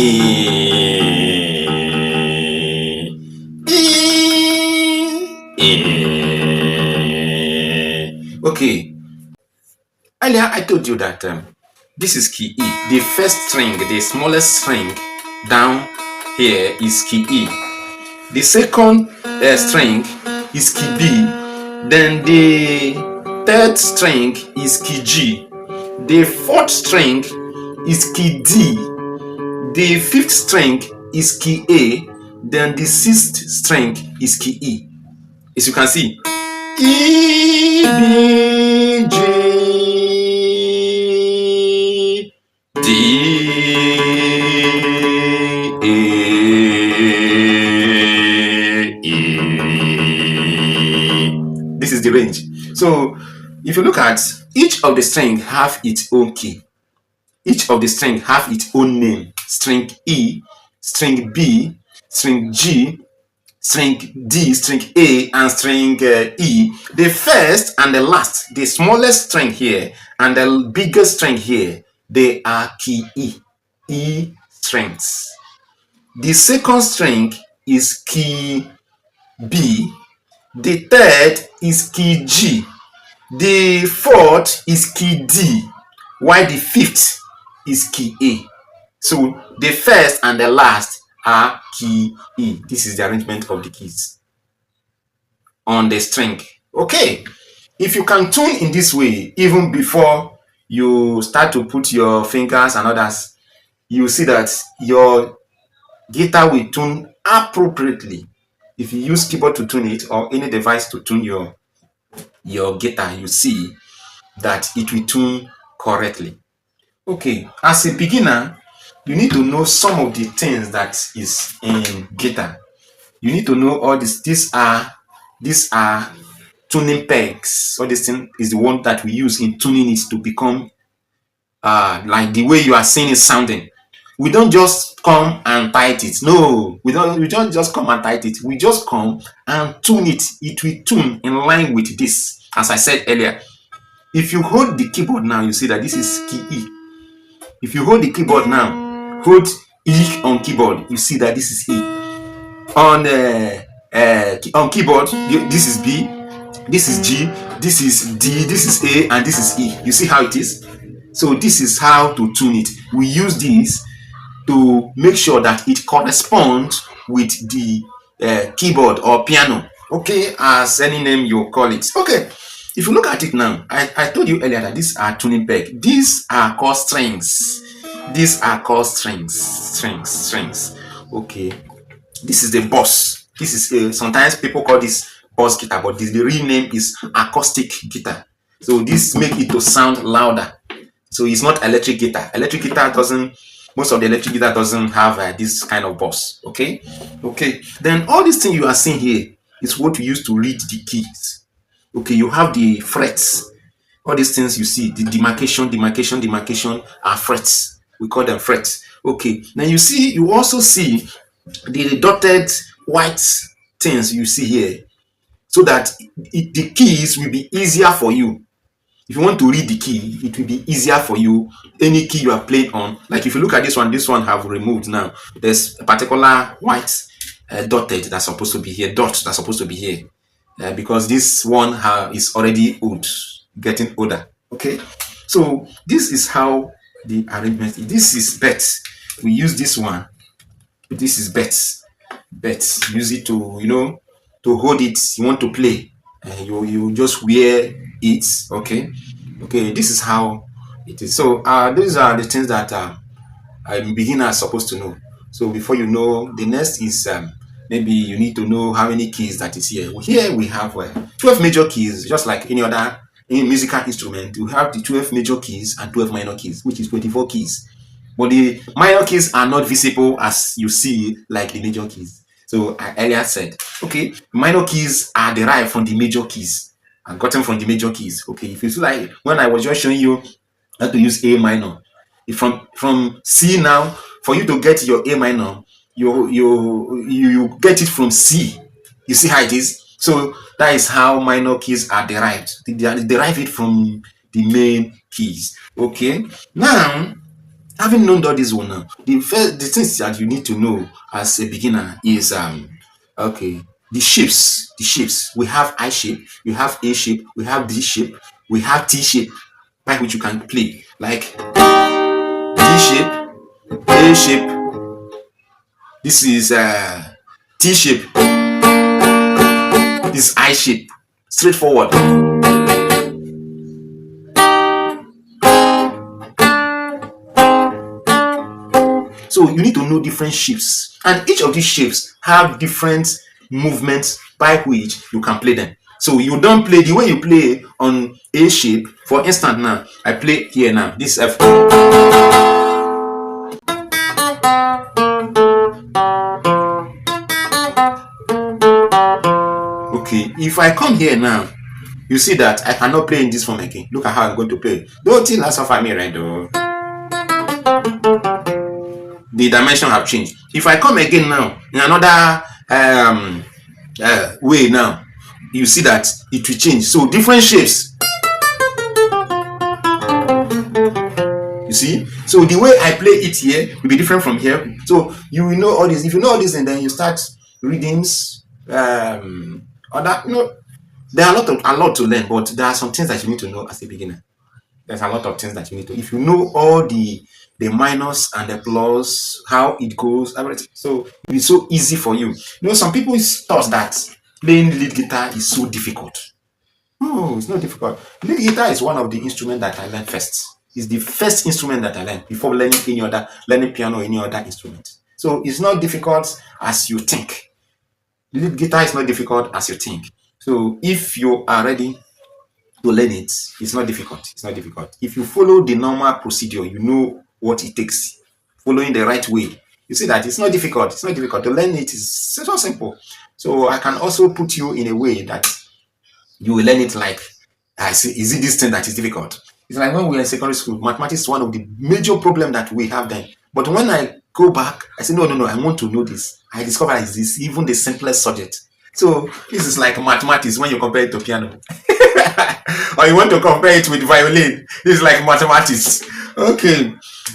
Okay, earlier I told you that this is key E. The first string, the smallest string down here is key E. The second string is key B. Then the third string is key G. The fourth string is key D. The fifth string is key A. Then the sixth string is key E. As you can see, E, B, G, D, A, E. This is the range. So if you look at each of the string have its own key. Each of the string have its own name. String E, string B, string G, string D, string A, and string E. The first and the last, the smallest string here and the biggest string here, they are key E. E strings. The second string is key B. The third is key G. The fourth is key D, while the fifth is key A. So the first and the last are key E. This is the arrangement of the keys on the string. Okay, if you can tune in this way, even before you start to put your fingers and others, you see that your guitar will tune appropriately. If you use keyboard to tune it or any device to tune your guitar, you see that it will tune correctly. Okay, as a beginner, you need to know some of the things that is in guitar. You need to know all this. These are tuning pegs. All this thing is the one that we use in tuning it to become like the way you are seeing it sounding. We don't just come and tight it. No, we don't just come and tight it. We just come and tune it. It will tune in line with this. As I said earlier, if you hold the keyboard now, you see that this is key E. If you hold the keyboard now, hold E on keyboard, you see that this is E. On keyboard, this is B, this is G, this is D, this is A, and this is E. You see how it is? So this is how to tune it. We use this to make sure that it corresponds with the keyboard or piano. Okay, as any name you call it. Okay, if you look at it now, I told you earlier that these are tuning peg. These are called strings. These are called strings. Okay, this is the boss. This is sometimes people call this boss guitar, but the real name is acoustic guitar. So this make it to sound louder. So it's not electric guitar. Electric guitar doesn't. Most of the electric guitar doesn't have this kind of boss. Okay. Then all these things you are seeing here is what we use to read the keys. Okay, you have the frets. All these things you see, the demarcation are frets. We call them frets. Okay, now you also see the dotted white things you see here, so that the keys will be easier for you. If you want to read the key, it will be easier for you. Any key you are playing on, like if you look at this one have removed now. There's a particular white dotted that's supposed to be here, dot that's supposed to be here, because this one is already old, getting older. Okay, so this is how the arrangement. This is bet. We use this one. This is bet. Use it to to hold it. You want to play, you just wear it. Okay. This is how it is. So these are the things that a beginner is supposed to know. So before you know, the next is maybe you need to know how many keys that is here. Here we have 12 major keys, just like any other musical instrument. We have the 12 major keys and 12 minor keys, which is 24 keys. But the minor keys are not visible as you see like the major keys. So I earlier said, okay, minor keys are derived from the major keys and gotten from the major keys. Okay, if you see like when I was just showing you how to use A minor, from C now, for you to get your A minor, you get it from C. You see how it is? So that is how minor keys are derived. They derive it from the main keys. Okay, now Having known all this one now, the things that you need to know as a beginner is okay, the shapes. We have I shape, we have A shape, we have D shape, we have T shape by which you can play. Like D shape, A shape, this is T shape, this is I shape. Straightforward. So you need to know different shapes, and each of these shapes have different movements by which you can play them. So you don't play the way you play on A shape. For instance, now I play here now. This F. Okay, if I come here now, you see that I cannot play in this form again. Look at how I'm going to play. Don't think that's for me, right? Though the dimension have changed. If I come again now in another way now, you see that it will change. So different shapes. You see, so the way I play it here will be different from here. So you will know all this. If you know all this, and then you start readings, other, there are a lot to learn, but there are some things that you need to know as a beginner. There's a lot of things that you need to. If you know all the minus and the plus, how it goes, everything, so it's so easy for you. Some people thought that playing lead guitar is so difficult. No, it's not difficult. Lead guitar is one of the instruments that I learned first. It's the first instrument that I learned before learning piano or any other instrument. So it's not difficult as you think. Lead guitar is not difficult as you think. So if you are ready to learn it, it's not difficult. It's not difficult. If you follow the normal procedure, you know what it takes. Following the right way, you see that it's not difficult. It's not difficult to learn it. Is so simple. So I can also put you in a way that you will learn it like, I see, is it this thing that is difficult? It's like when we were in secondary school, mathematics is one of the major problem that we have then. But when I go back, I say, no, no, no, I want to know this. I discover is this even the simplest subject. So this is like mathematics when you compare it to piano. Or you want to compare it with violin, it's like mathematics. Okay.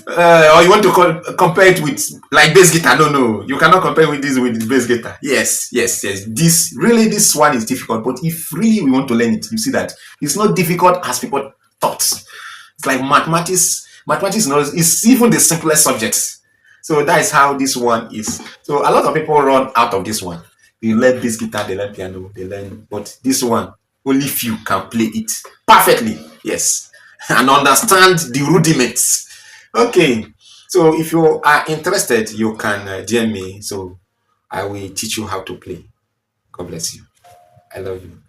Or you want to compare it with like bass guitar. No, no, you cannot compare with this with the bass guitar. Yes, yes, yes. This one is difficult, but if really we want to learn it, you see that it's not difficult as people thought. It's like mathematics. Mathematics is even the simplest subjects. So that is how this one is. So a lot of people run out of this one. They learn bass guitar, they learn piano, they learn, but this one only few can play it perfectly. Yes, and understand the rudiments. Okay, so if you are interested, you can DM me. So I will teach you how to play. God bless you. I love you.